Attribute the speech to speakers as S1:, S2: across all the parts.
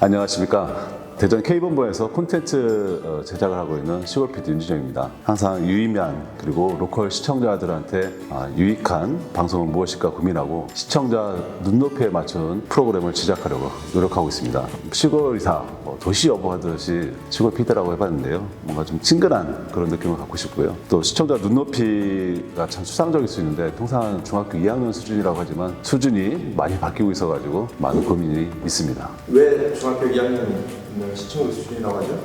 S1: 안녕하십니까. 대전 K본부에서 콘텐츠 제작을 하고 있는 시골 PD 윤준영입니다. 항상 유의미한 그리고 로컬 시청자들한테 유익한 방송은 무엇일까 고민하고 시청자 눈높이에 맞춘 프로그램을 제작하려고 노력하고 있습니다. 시골 이사, 도시 여부 하듯이 시골 PD라고 해봤는데요. 뭔가 좀 친근한 그런 느낌을 갖고 싶고요. 또 시청자 눈높이가 참 수상적일 수 있는데 통상 중학교 2학년 수준이라고 하지만 수준이 많이 바뀌고 있어가지고 많은 고민이 있습니다.
S2: 왜 중학교 2학년 시청자 수준이라고 하죠?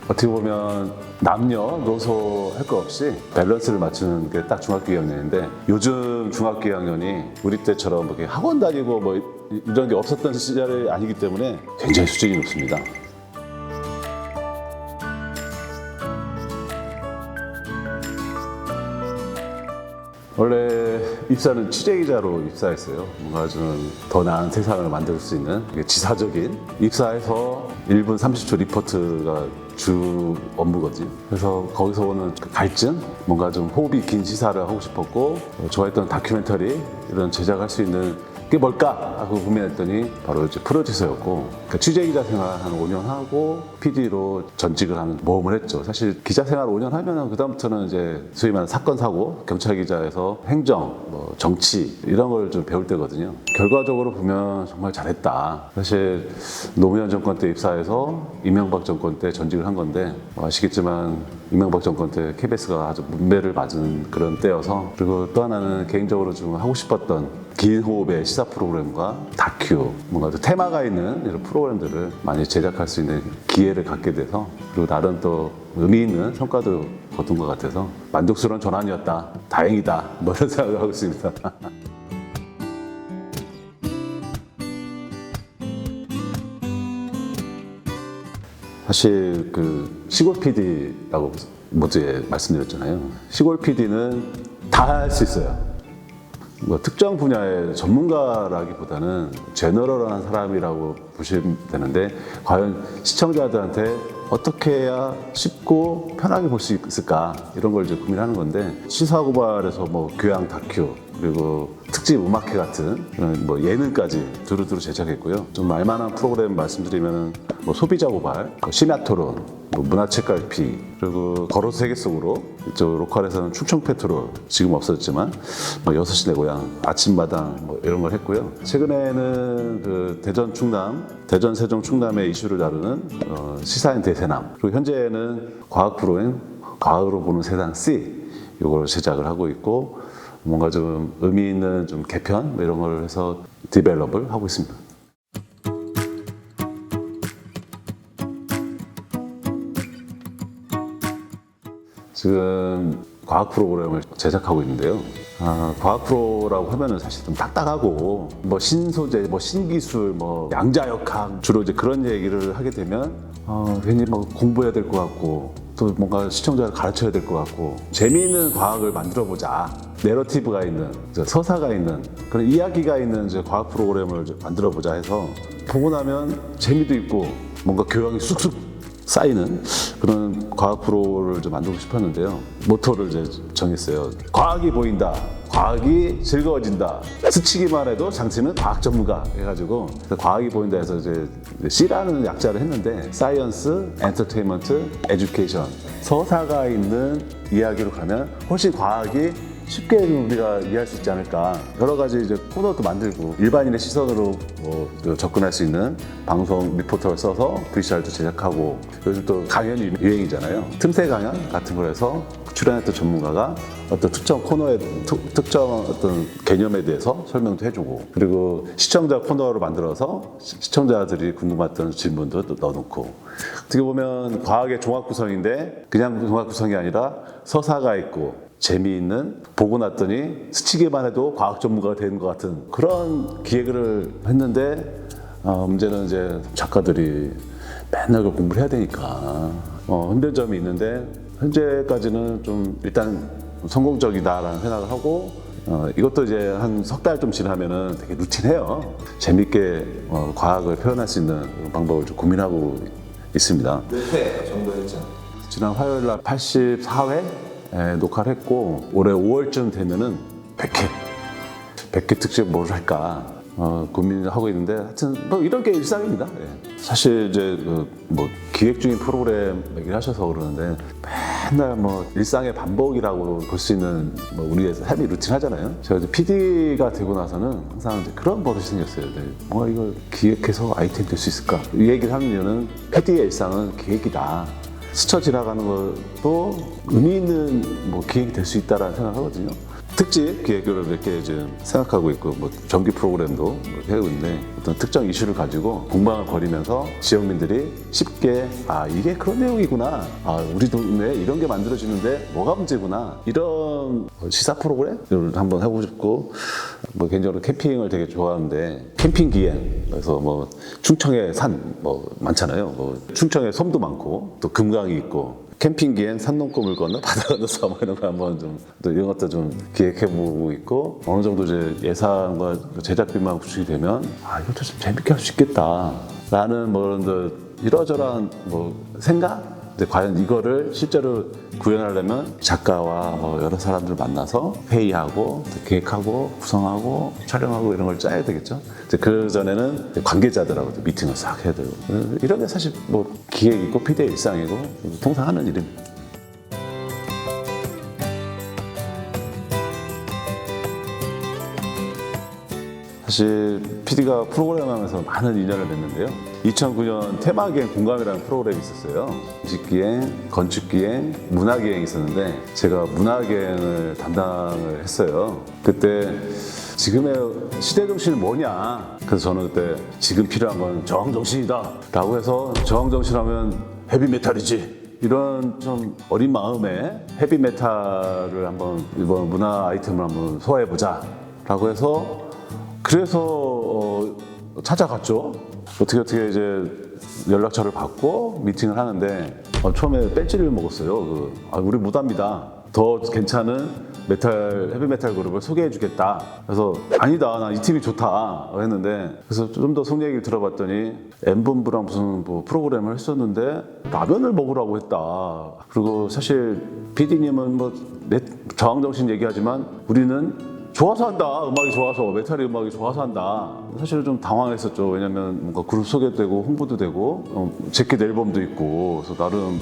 S1: 어떻게 보면 남녀노소 할 거 없이 밸런스를 맞추는 게 딱 중학교 2학년인데 요즘 중학교 2학년이 우리 때처럼 이렇게 학원 다니고 뭐 이런 게 없었던 시절이 아니기 때문에 굉장히 수준이 높습니다. 원래 입사는 취재기자로 입사했어요. 뭔가 좀 더 나은 세상을 만들 수 있는 지사적인 입사해서 1분 30초 리포트가 주 업무거든요. 그래서 거기서 오는 갈증, 뭔가 좀 호흡이 긴 시사를 하고 싶었고 좋아했던 다큐멘터리 이런 제작할 수 있는 게 뭘까 하고 고민했더니 바로 이제 프로듀서였고 그러니까 취재기자 생활 한 5년 하고 PD로 전직을 하는 모험을 했죠. 사실 기자 생활 5년 하면은 그다음부터는 이제 소위 말하는 사건 사고 경찰 기자에서 행정, 뭐 정치 이런 걸 좀 배울 때거든요. 결과적으로 보면 정말 잘했다. 사실 노무현 정권 때 입사해서 이명박 정권 때 전직을 한 건데 아시겠지만 이명박 정권 때 KBS가 아주 문매를 맞은 그런 때여서 그리고 또 하나는 개인적으로 좀 하고 싶었던 긴 호흡의 시사 프로그램과 다큐, 뭔가 또 테마가 있는 이런 프로그램들을 많이 제작할 수 있는 기회를 갖게 돼서 그리고 나름 또 의미 있는 성과도 거둔 것 같아서 만족스러운 전환이었다. 다행이다. 뭐 이런 생각을 하고 있습니다. 사실 그 시골 PD라고 모두에 말씀드렸잖아요. 시골 PD는 다 할 수 있어요. 뭐 특정 분야의 전문가라기보다는 제너럴한 사람이라고 보시면 되는데 과연 시청자들한테 어떻게 해야 쉽고 편하게 볼 수 있을까 이런 걸 이제 고민하는 건데 시사고발에서 뭐 교양 다큐 그리고 특집 음악회 같은 그런 뭐 예능까지 두루두루 제작했고요. 좀 알만한 프로그램 말씀드리면 뭐 소비자 고발, 심야 토론, 뭐 문화책 갈피, 그리고 걸어서 세계 속으로 이쪽 로컬에서는 충청 페트롤 지금 없어졌지만 뭐 6시 내 고향, 아침마당 뭐 이런 걸 했고요. 최근에는 그 대전 충남, 대전 세종 충남의 이슈를 다루는 시사인 대세남, 그리고 현재는 과학 프로인 과학으로 보는 세상 C 이걸 제작을 하고 있고 뭔가 좀 의미 있는 좀 개편 뭐 이런 걸 해서 디벨롭을 하고 있습니다. 지금 과학 프로그램을 제작하고 있는데요. 과학 프로라고 하면은 사실 좀 딱딱하고 뭐 신소재, 뭐 신기술, 뭐 양자역학 주로 이제 그런 얘기를 하게 되면 괜히 뭐 공부해야 될 것 같고 또 뭔가 시청자를 가르쳐야 될 것 같고 재미있는 과학을 만들어 보자. 내러티브가 있는 서사가 있는 그런 이야기가 있는 이제 과학 프로그램을 만들어 보자 해서 보고 나면 재미도 있고 뭔가 교양이 쑥쑥 쌓이는 그런 과학 프로를 좀 만들고 싶었는데요. 모토를 이제 정했어요. 과학이 보인다. 과학이 즐거워진다. 스치기만 해도 장치는 과학 전문가 해가지고 과학이 보인다 해서 이제 C라는 약자를 했는데 사이언스, 엔터테인먼트, 에듀케이션 서사가 있는 이야기로 가면 훨씬 과학이 쉽게 우리가 이해할 수 있지 않을까. 여러 가지 이제 코너도 만들고 일반인의 시선으로 접근할 수 있는 방송 리포터를 써서 VCR도 제작하고 요즘 또 강연이 유행이잖아요. 틈새 강연 같은 걸 해서 출연했던 전문가가 어떤 특정 코너에 특정 어떤 개념에 대해서 설명도 해주고 그리고 시청자 코너를 만들어서 시청자들이 궁금했던 질문도 또 넣어놓고 어떻게 보면 과학의 종합 구성인데 그냥 종합 구성이 아니라 서사가 있고 재미있는 보고 났더니 스치기만 해도 과학 전문가가 되는 것 같은 그런 기획을 했는데 문제는 이제 작가들이 맨날 그걸 공부를 해야 되니까 힘든 점이 있는데 현재까지는 좀 일단 성공적이다라는 생각을 하고 이것도 이제 한 석 달 좀 지나면은 되게 루틴해요. 재밌게 과학을 표현할 수 있는 방법을 좀 고민하고 있습니다.
S2: 몇 회 정도 했죠?
S1: 지난 화요일 날 84회 녹화를 했고 올해 5월쯤 되면은 100회 특집 뭘 할까 고민을 하고 있는데 하여튼 뭐 이런 게 일상입니다. 예. 사실 이제 뭐 기획 중인 프로그램 얘기를 하셔서 그러는데 맨날 뭐 일상의 반복이라고 볼 수 있는 뭐 우리의 삶이 루틴 하잖아요. 제가 이제 PD가 되고 나서는 항상 이제 그런 버릇이 생겼어요. 이걸 기획해서 아이템 될 수 있을까? 이 얘기를 하는 이유는 PD의 일상은 기획이다. 스쳐 지나가는 것도 의미 있는 뭐 기획이 될 수 있다라는 생각을 하거든요. 특집 기획을 이렇게 이제 생각하고 있고 뭐 정기 프로그램도 이렇게 하고 있는데 어떤 특정 이슈를 가지고 공방을 벌이면서 지역민들이 쉽게 이게 그런 내용이구나, 우리 동네에 이런 게 만들어지는데 뭐가 문제구나, 이런 시사 프로그램을 한번 해보고 싶고, 뭐 개인적으로 캠핑을 되게 좋아하는데 캠핑 기행, 그래서 뭐 충청의 산 뭐 많잖아요. 뭐 충청에 섬도 많고 또 금강이 있고, 캠핑기엔 산 넘고 물 건너 바다 건너서 뭐 이런 거 한번 좀 또 이런 것도 좀 기획해보고 있고, 어느 정도 이제 예산과 제작비만 구축이 되면 이것도 좀 재밌게 할 수 있겠다 라는 뭐 이러저러한 뭐 생각? 근데 과연 이거를 실제로 구현하려면 작가와 뭐 여러 사람들 만나서 회의하고 기획하고 구성하고 촬영하고 이런 걸 짜야 되겠죠. 그 전에는 관계자들하고 미팅을 싹 해야 되고, 이런 게 사실 뭐 기획이고 PD의 일상이고 통상 하는 일입니다. 사실 PD가 프로그램 하면서 많은 인연을 맺는데요. 2009년 테마기행 공감이라는 프로그램이 있었어요. 음식기행, 건축기행, 문화기행이 있었는데 제가 문화기행을 담당을 했어요. 그때 지금의 시대정신은 뭐냐? 그래서 저는 그때 지금 필요한 건 저항정신이다 라고 해서, 저항정신하면 헤비메탈이지, 이런 좀 어린 마음에 헤비메탈을 한번 이번 문화 아이템을 한번 소화해보자 라고 해서, 그래서 찾아갔죠. 어떻게 이제 연락처를 받고 미팅을 하는데, 처음에 배지를 먹었어요. 우리 무답니다. 더 괜찮은 헤비메탈 그룹을 소개해주겠다. 그래서 아니다, 나 이 팀이 좋다 했는데, 그래서 좀 더 속 얘기를 들어봤더니 M본부랑 무슨 뭐 프로그램을 했었는데 라면을 먹으라고 했다. 그리고 사실 PD님은 뭐 저항정신 얘기하지만 우리는 좋아서 한다. 음악이 좋아서, 메탈의 음악이 좋아서 한다. 사실은 좀 당황했었죠. 왜냐면 뭔가 그룹 소개도 되고 홍보도 되고 재킷 앨범도 있고, 그래서 나름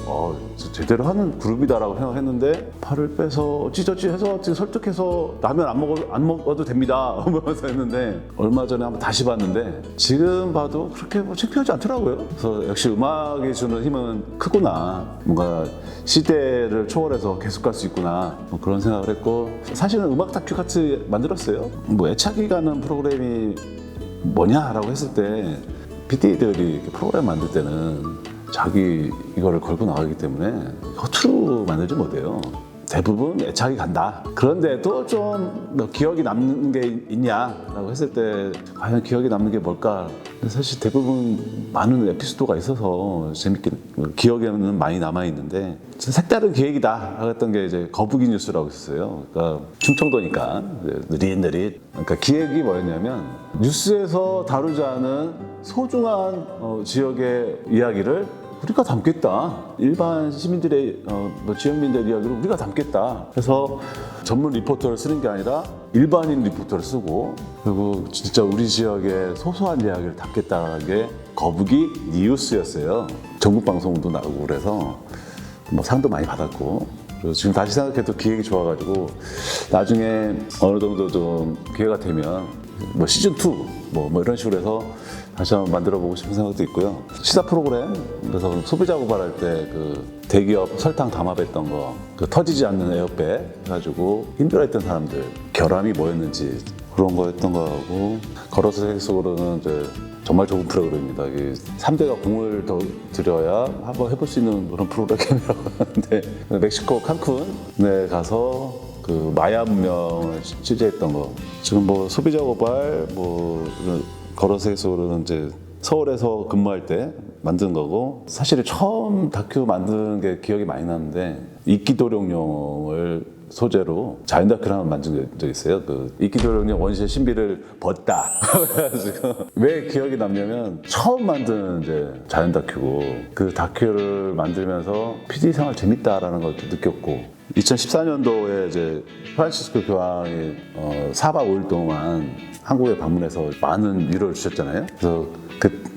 S1: 제대로 하는 그룹이다라고 생각했는데, 팔을 빼서 어찌저찌 해서 설득해서 라면 안 먹어도 됩니다 하면서 했는데, 얼마 전에 한번 다시 봤는데 지금 봐도 그렇게 뭐 창피하지 않더라고요. 그래서 역시 음악이 주는 힘은 크구나, 뭔가 시대를 초월해서 계속 갈 수 있구나, 뭐 그런 생각을 했고, 사실은 음악 다큐 같이 만들었어요. 뭐 애착이 가는 프로그램이 뭐냐라고 했을 때, PD들이 프로그램 만들 때는 자기 이거를 걸고 나가기 때문에 허투루 만들지 못해요. 대부분 애착이 간다. 그런데도 좀 기억이 남는 게 있냐라고 했을 때, 과연 기억이 남는 게 뭘까? 사실 대부분 많은 에피소드가 있어서 재밌게 기억에는 많이 남아 있는데, 색다른 기획이다 했던 게 이제 거북이 뉴스라고 있었어요. 그러니까 충청도니까 느릿느릿. 그러니까 기획이 뭐였냐면, 뉴스에서 다루지 않은 소중한 지역의 이야기를 우리가 담겠다. 일반 시민들의 지역민들의 이야기를 우리가 담겠다. 그래서 전문 리포터를 쓰는 게 아니라 일반인 리포터를 쓰고, 그리고 진짜 우리 지역의 소소한 이야기를 담겠다는 게 거북이 뉴스였어요. 전국 방송도 나오고 그래서 뭐 상도 많이 받았고, 그리고 지금 다시 생각해도 기획이 좋아가지고 나중에 어느 정도 좀 기회가 되면 뭐 시즌2 뭐 이런 식으로 해서 다시 한번 만들어보고 싶은 생각도 있고요. 시사 프로그램, 그래서 소비자 고발할 때 대기업 설탕 담합했던 거, 터지지 않는 에어백 해가지고 힘들어했던 사람들 결함이 뭐였는지 그런 거 했던 거하고, 걸어서 세계 속으로는 이제 정말 좋은 프로그램입니다. 3대가 공을 더 들여야 한번 해볼 수 있는 그런 프로그램이라고 하는데, 멕시코 칸쿤에 가서 마야 문명을 취재했던 거, 지금 뭐 소비자 고발 걸어서 세계 속으로는 이제 서울에서 근무할 때 만든 거고, 사실 처음 다큐 만드는 게 기억이 많이 나는데, 이끼도룡령을 소재로 자연 다큐를 하나 만든 적이 있어요. 이끼도룡령 원시의 신비를 벗다. 그래가지고 왜 기억이 남냐면, 처음 만든 이제 자연 다큐고, 그 다큐를 만들면서 PD 생활 재밌다라는 걸 느꼈고, 2014년도에 이제 프란치스코 교황이 4박 5일 동안 한국에 방문해서 많은 위로를 주셨잖아요. 그래서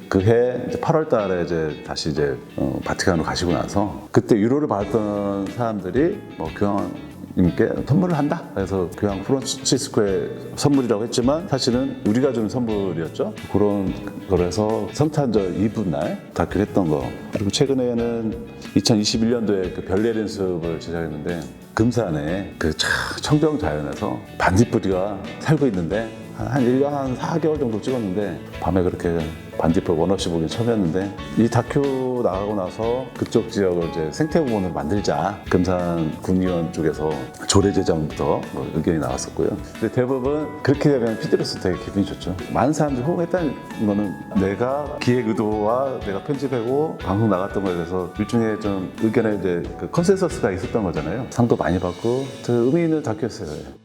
S1: 그해 8월 달에 이제 다시 이제 바티칸으로 가시고 나서 그때 위로를 받았던 사람들이 뭐 교황님께 선물을 한다. 그래서 교황 프란치스코의 선물이라고 했지만 사실은 우리가 준 선물이었죠. 그런 거라서 성탄절 이브 날 다큐를 했던 거. 그리고 최근에는 2021년도에 그 별내리 연습을 제작했는데 금산에 그 청정 자연에서 반딧불이가 살고 있는데 한 1년 한 4개월 정도 찍었는데 밤에 그렇게 반딧불 원없이 보긴 처음이었는데 이 다큐 나가고 나서 그쪽 지역을 이제 생태공원을 만들자 금산 군의원 쪽에서 조례 제정부터 뭐 의견이 나왔었고요. 근데 대부분 그렇게 되면 피드로서 되게 기분이 좋죠. 많은 사람들이 호응했다는 거는 내가 기획 의도와 내가 편집하고 방송 나갔던 거에 대해서 일종의 좀 의견에 이제 그 컨센서스가 있었던 거잖아요. 상도 많이 받고 되게 의미 있는 다큐였어요.